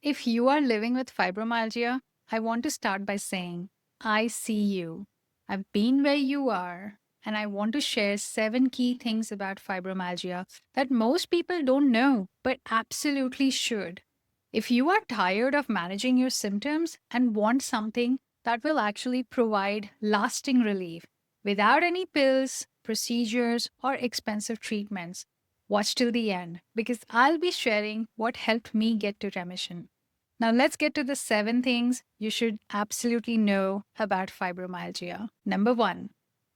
If you are living with fibromyalgia, I want to start by saying, I see you. I've been where you are, and I want to share 7 key things about fibromyalgia that most people don't know, but absolutely should. If you are tired of managing your symptoms and want something that will actually provide lasting relief without any pills, procedures, or expensive treatments, watch till the end because I'll be sharing what helped me get to remission. Now, let's get to the 7 things you should absolutely know about fibromyalgia. Number one,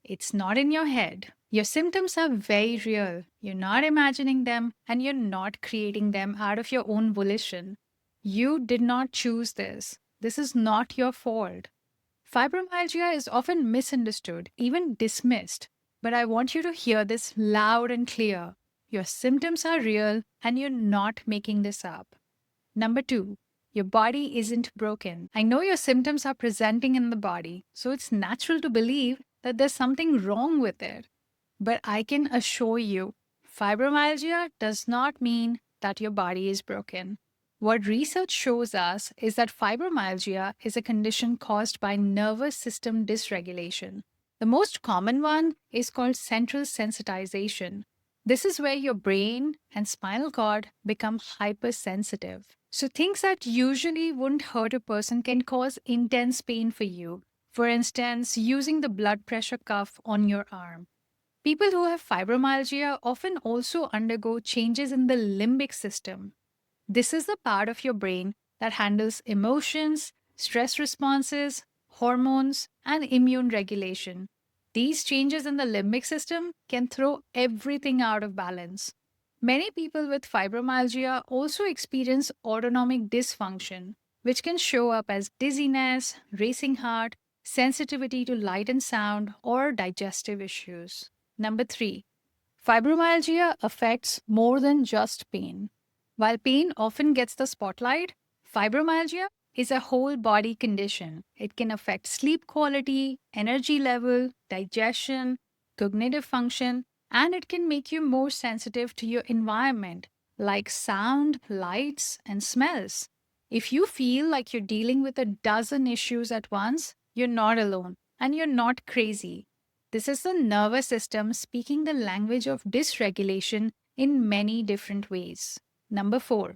it's not in your head. Your symptoms are very real. You're not imagining them and you're not creating them out of your own volition. You did not choose this. This is not your fault. Fibromyalgia is often misunderstood, even dismissed. But I want you to hear this loud and clear. Your symptoms are real and you're not making this up. Number two, your body isn't broken. I know your symptoms are presenting in the body, so it's natural to believe that there's something wrong with it. But I can assure you, fibromyalgia does not mean that your body is broken. What research shows us is that fibromyalgia is a condition caused by nervous system dysregulation. The most common one is called central sensitization. This is where your brain and spinal cord become hypersensitive. So, things that usually wouldn't hurt a person can cause intense pain for you. For instance, using the blood pressure cuff on your arm. People who have fibromyalgia often also undergo changes in the limbic system. This is the part of your brain that handles emotions, stress responses, hormones, and immune regulation. These changes in the limbic system can throw everything out of balance. Many people with fibromyalgia also experience autonomic dysfunction, which can show up as dizziness, racing heart, sensitivity to light and sound, or digestive issues. Number three, fibromyalgia affects more than just pain. While pain often gets the spotlight, fibromyalgia is a whole body condition. It can affect sleep quality, energy level, digestion, cognitive function, and it can make you more sensitive to your environment, like sound, lights, and smells. If you feel like you're dealing with a dozen issues at once, you're not alone and you're not crazy. This is the nervous system speaking the language of dysregulation in many different ways. Number four,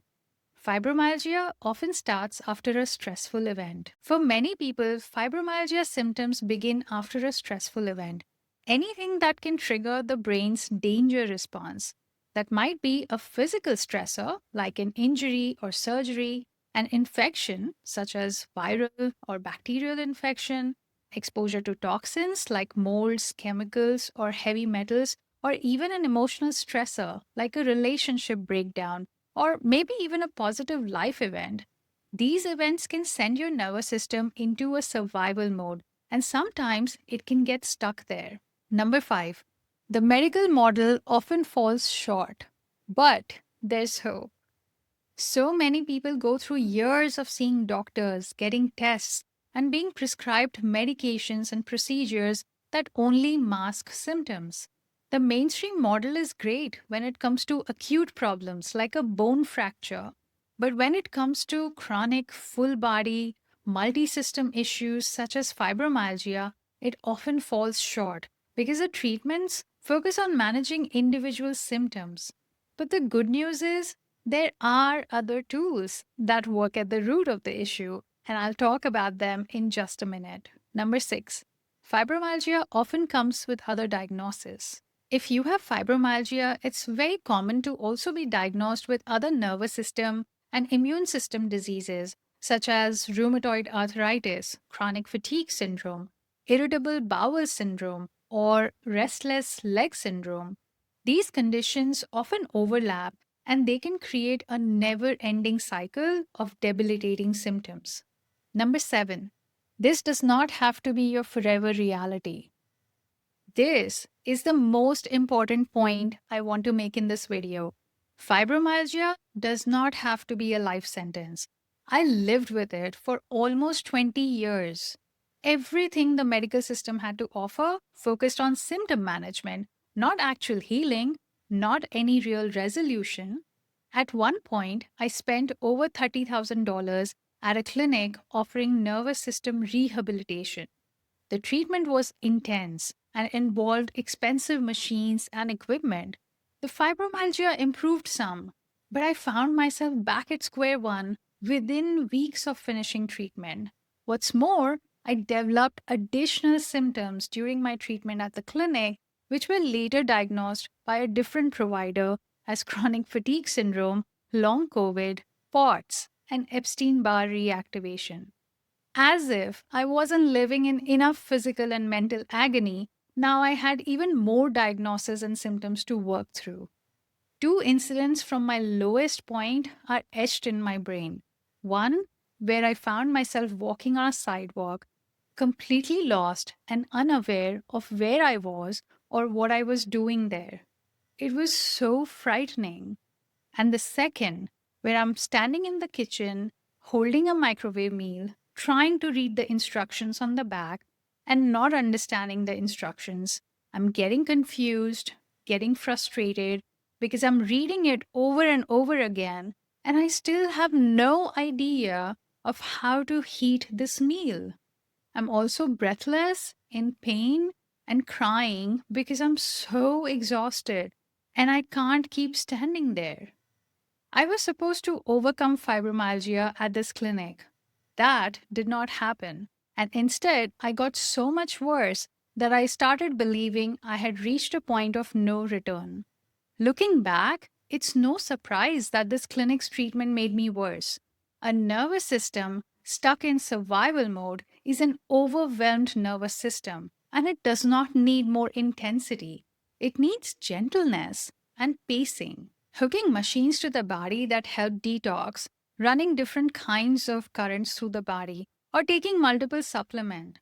fibromyalgia often starts after a stressful event. For many people, fibromyalgia symptoms begin after a stressful event. Anything that can trigger the brain's danger response. That might be a physical stressor like an injury or surgery, an infection such as viral or bacterial infection, exposure to toxins like molds, chemicals, or heavy metals, or even an emotional stressor like a relationship breakdown or maybe even a positive life event. These events can send your nervous system into a survival mode, and sometimes it can get stuck there. Number five, the medical model often falls short, but there's hope. So many people go through years of seeing doctors, getting tests, and being prescribed medications and procedures that only mask symptoms. The mainstream model is great when it comes to acute problems like a bone fracture. But when it comes to chronic, full body, multi system issues such as fibromyalgia, it often falls short because the treatments focus on managing individual symptoms. But the good news is there are other tools that work at the root of the issue, and I'll talk about them in just a minute. Number six, fibromyalgia often comes with other diagnoses. If you have fibromyalgia, it's very common to also be diagnosed with other nervous system and immune system diseases such as rheumatoid arthritis, chronic fatigue syndrome, irritable bowel syndrome, or restless leg syndrome. These conditions often overlap and they can create a never ending cycle of debilitating symptoms. Number seven, this does not have to be your forever reality. This is the most important point I want to make in this video. Fibromyalgia does not have to be a life sentence. I lived with it for almost 20 years. Everything the medical system had to offer focused on symptom management, not actual healing, not any real resolution. At one point, I spent over $30,000 at a clinic offering nervous system rehabilitation. The treatment was intense and involved expensive machines and equipment. The fibromyalgia improved some, but I found myself back at square one within weeks of finishing treatment. What's more, I developed additional symptoms during my treatment at the clinic, which were later diagnosed by a different provider as chronic fatigue syndrome, long COVID, POTS, and Epstein Barr reactivation. As if I wasn't living in enough physical and mental agony, now I had even more diagnoses and symptoms to work through. Two incidents from my lowest point are etched in my brain. One, where I found myself walking on a sidewalk, completely lost and unaware of where I was or what I was doing there. It was so frightening. And the second, where I'm standing in the kitchen, holding a microwave meal, trying to read the instructions on the back, and not understanding the instructions. I'm getting confused, getting frustrated because I'm reading it over and over again, and I still have no idea of how to heat this meal. I'm also breathless, in pain, and crying because I'm so exhausted and I can't keep standing there. I was supposed to overcome fibromyalgia at this clinic. That did not happen. And instead, I got so much worse that I started believing I had reached a point of no return. Looking back, it's no surprise that this clinic's treatment made me worse. A nervous system stuck in survival mode is an overwhelmed nervous system, and it does not need more intensity. It needs gentleness and pacing. Hooking machines to the body that help detox, running different kinds of currents through the body, or taking multiple supplements.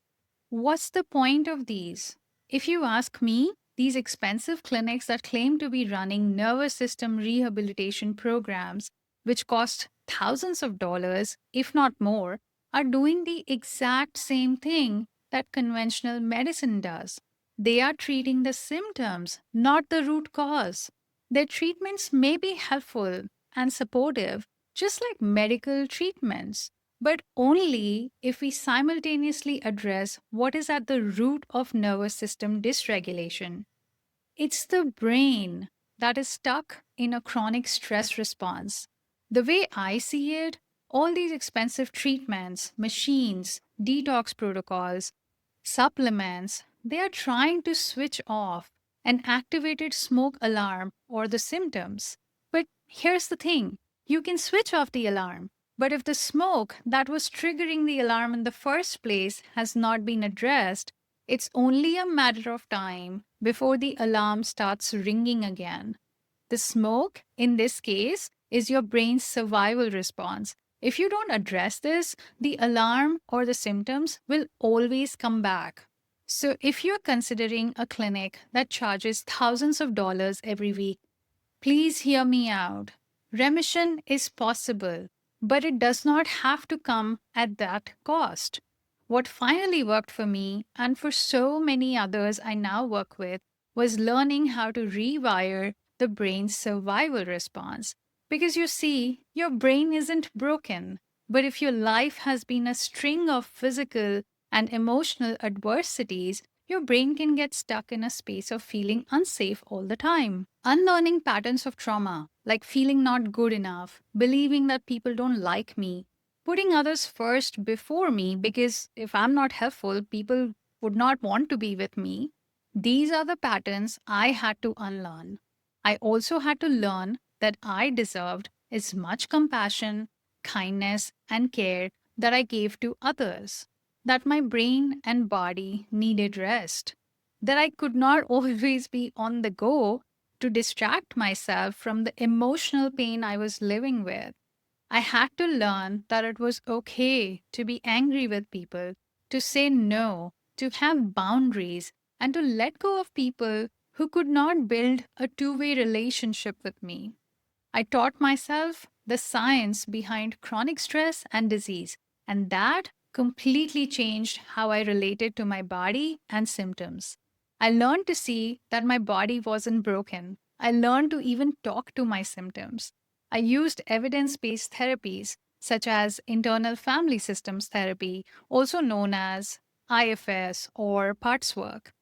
What's the point of these? If you ask me, these expensive clinics that claim to be running nervous system rehabilitation programs, which cost thousands of dollars, if not more, are doing the exact same thing that conventional medicine does. They are treating the symptoms, not the root cause. Their treatments may be helpful and supportive, just like medical treatments, but only if we simultaneously address what is at the root of nervous system dysregulation. It's the brain that is stuck in a chronic stress response. The way I see it, all these expensive treatments, machines, detox protocols, supplements, they are trying to switch off an activated smoke alarm or the symptoms. But here's the thing, you can switch off the alarm. But if the smoke that was triggering the alarm in the first place has not been addressed, it's only a matter of time before the alarm starts ringing again. The smoke, in this case, is your brain's survival response. If you don't address this, the alarm or the symptoms will always come back. So, if you're considering a clinic that charges thousands of dollars every week, please hear me out. Remission is possible, but it does not have to come at that cost. What finally worked for me and for so many others I now work with was learning how to rewire the brain's survival response. Because you see, your brain isn't broken, but if your life has been a string of physical and emotional adversities, your brain can get stuck in a space of feeling unsafe all the time. Unlearning patterns of trauma, like feeling not good enough, believing that people don't like me, putting others first before me because if I'm not helpful, people would not want to be with me. These are the patterns I had to unlearn. I also had to learn that I deserved as much compassion, kindness, and care that I gave to others, that my brain and body needed rest, that I could not always be on the go to distract myself from the emotional pain I was living with. I had to learn that it was okay to be angry with people, to say no, to have boundaries, and to let go of people who could not build a two-way relationship with me. I taught myself the science behind chronic stress and disease, and that completely changed how I related to my body and symptoms. I learned to see that my body wasn't broken. I learned to even talk to my symptoms. I used evidence based therapies such as internal family systems therapy, also known as IFS or parts work,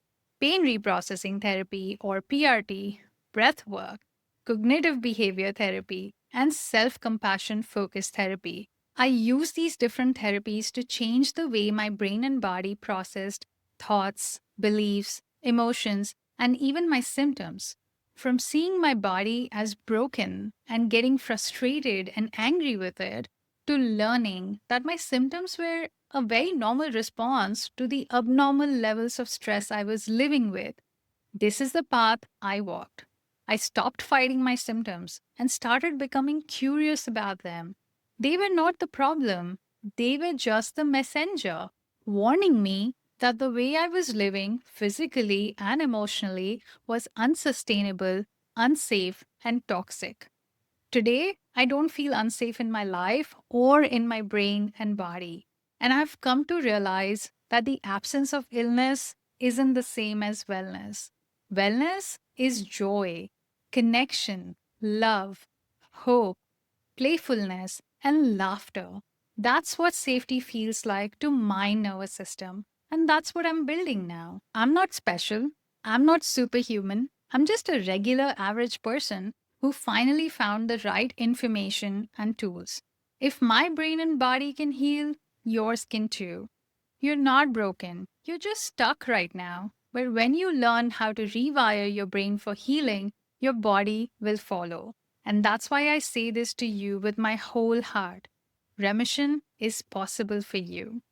pain reprocessing therapy or PRT, breath work, cognitive behavior therapy, and self compassion focused therapy. I use these different therapies to change the way my brain and body processed thoughts, beliefs, emotions, and even my symptoms. From seeing my body as broken and getting frustrated and angry with it, to learning that my symptoms were a very normal response to the abnormal levels of stress I was living with. This is the path I walked. I stopped fighting my symptoms and started becoming curious about them. They were not the problem, they were just the messenger, warning me that the way I was living physically and emotionally was unsustainable, unsafe, and toxic. Today, I don't feel unsafe in my life or in my brain and body. And I've come to realize that the absence of illness isn't the same as wellness. Wellness is joy, connection, love, hope, playfulness, and laughter. That's what safety feels like to my nervous system. And that's what I'm building now. I'm not special. I'm not superhuman. I'm just a regular average person who finally found the right information and tools. If my brain and body can heal, yours can too. You're not broken. You're just stuck right now. But when you learn how to rewire your brain for healing, your body will follow. And that's why I say this to you with my whole heart. Remission is possible for you.